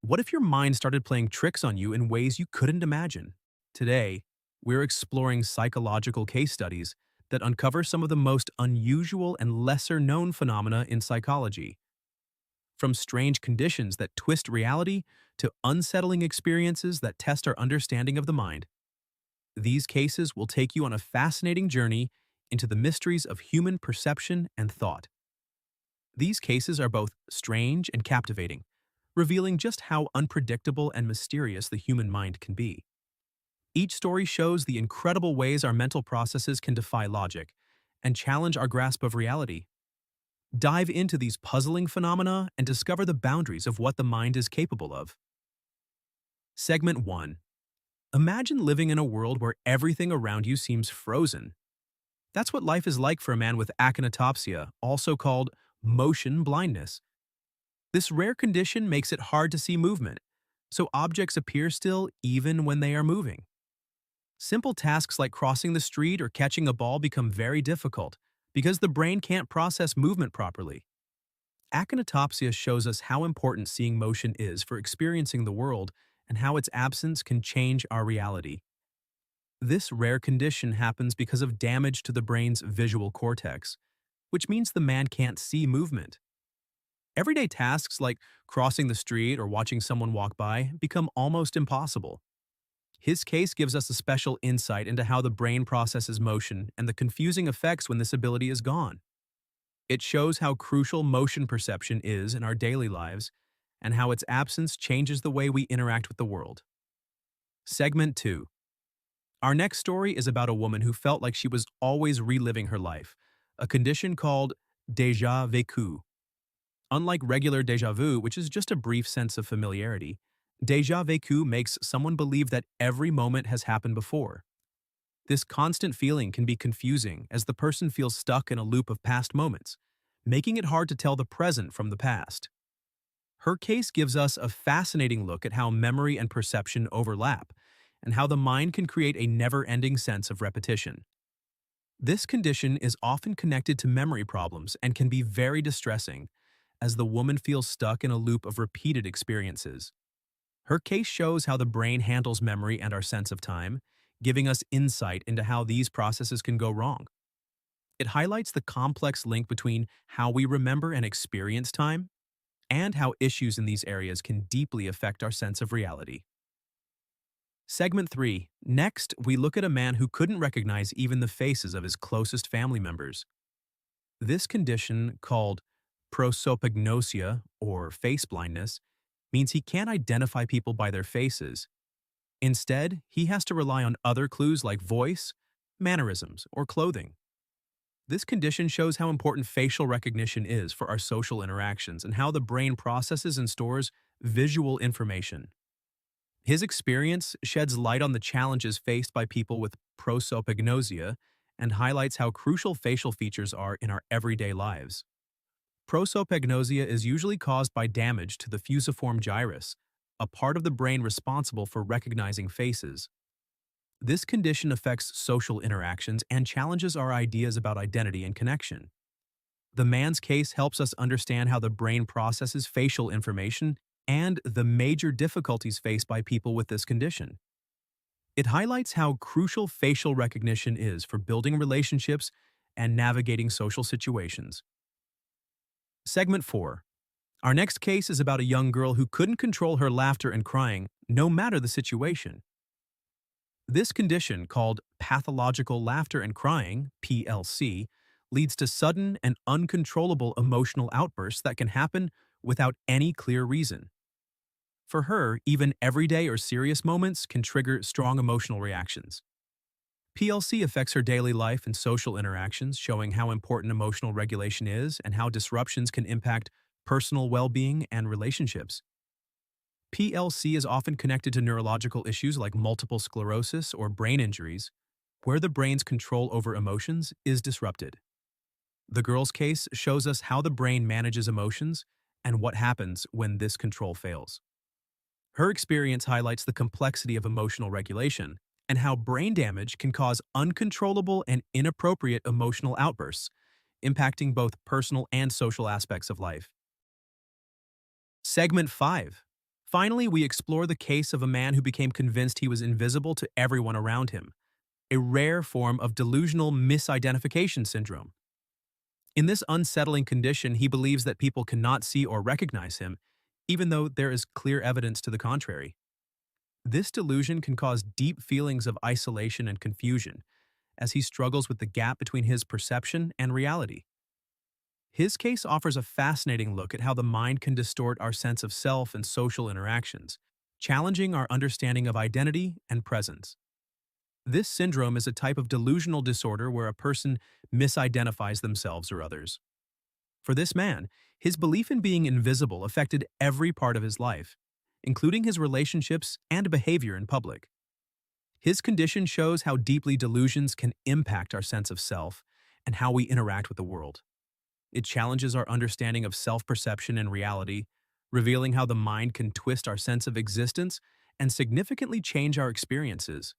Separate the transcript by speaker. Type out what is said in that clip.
Speaker 1: What if your mind started playing tricks on you in ways you couldn't imagine? Today, we're exploring psychological case studies that uncover some of the most unusual and lesser known phenomena in psychology. From strange conditions that twist reality to unsettling experiences that test our understanding of the mind, these cases will take you on a fascinating journey into the mysteries of human perception and thought. These cases are both strange and captivating, revealing just how unpredictable and mysterious the human mind can be. Each story shows the incredible ways our mental processes can defy logic and challenge our grasp of reality. Dive into these puzzling phenomena and discover the boundaries of what the mind is capable of. Segment 1. Imagine living in a world where everything around you seems frozen. That's what life is like for a man with Akinetopsia, also called motion blindness. This rare condition makes it hard to see movement, so objects appear still even when they are moving. Simple tasks like crossing the street or catching a ball become very difficult because the brain can't process movement properly. Akinetopsia shows us how important seeing motion is for experiencing the world and how its absence can change our reality. This rare condition happens because of damage to the brain's visual cortex, which means the man can't see movement. Everyday tasks like crossing the street or watching someone walk by become almost impossible. His case gives us a special insight into how the brain processes motion and the confusing effects when this ability is gone. It shows how crucial motion perception is in our daily lives and how its absence changes the way we interact with the world. Segment 2. Our next story is about a woman who felt like she was always reliving her life, a condition called Déjà vécu. Unlike regular déjà vu, which is just a brief sense of familiarity, déjà vécu makes someone believe that every moment has happened before. This constant feeling can be confusing as the person feels stuck in a loop of past moments, making it hard to tell the present from the past. Her case gives us a fascinating look at how memory and perception overlap, and how the mind can create a never-ending sense of repetition. This condition is often connected to memory problems and can be very distressing, as the woman feels stuck in a loop of repeated experiences. Her case shows how the brain handles memory and our sense of time, giving us insight into how these processes can go wrong. It highlights the complex link between how we remember and experience time, and how issues in these areas can deeply affect our sense of reality. Segment 3. Next, we look at a man who couldn't recognize even the faces of his closest family members. This condition, called prosopagnosia, or face blindness, means he can't identify people by their faces. Instead, he has to rely on other clues like voice, mannerisms, or clothing. This condition shows how important facial recognition is for our social interactions and how the brain processes and stores visual information. His experience sheds light on the challenges faced by people with prosopagnosia and highlights how crucial facial features are in our everyday lives. Prosopagnosia is usually caused by damage to the fusiform gyrus, a part of the brain responsible for recognizing faces. This condition affects social interactions and challenges our ideas about identity and connection. The man's case helps us understand how the brain processes facial information and the major difficulties faced by people with this condition. It highlights how crucial facial recognition is for building relationships and navigating social situations. Segment 4. Our next case is about a young girl who couldn't control her laughter and crying, no matter the situation. This condition, called pathological laughter and crying, PLC, leads to sudden and uncontrollable emotional outbursts that can happen without any clear reason. For her, even everyday or serious moments can trigger strong emotional reactions. PLC affects her daily life and social interactions, showing how important emotional regulation is and how disruptions can impact personal well-being and relationships. PLC is often connected to neurological issues like multiple sclerosis or brain injuries, where the brain's control over emotions is disrupted. The girl's case shows us how the brain manages emotions and what happens when this control fails. Her experience highlights the complexity of emotional regulation and how brain damage can cause uncontrollable and inappropriate emotional outbursts, impacting both personal and social aspects of life. Segment 5. Finally, we explore the case of a man who became convinced he was invisible to everyone around him, a rare form of delusional misidentification syndrome. In this unsettling condition, he believes that people cannot see or recognize him, even though there is clear evidence to the contrary. This delusion can cause deep feelings of isolation and confusion, as he struggles with the gap between his perception and reality. His case offers a fascinating look at how the mind can distort our sense of self and social interactions, challenging our understanding of identity and presence. This syndrome is a type of delusional disorder where a person misidentifies themselves or others. For this man, his belief in being invisible affected every part of his life, including his relationships and behavior in public. His condition shows how deeply delusions can impact our sense of self and how we interact with the world. It challenges our understanding of self-perception and reality, revealing how the mind can twist our sense of existence and significantly change our experiences.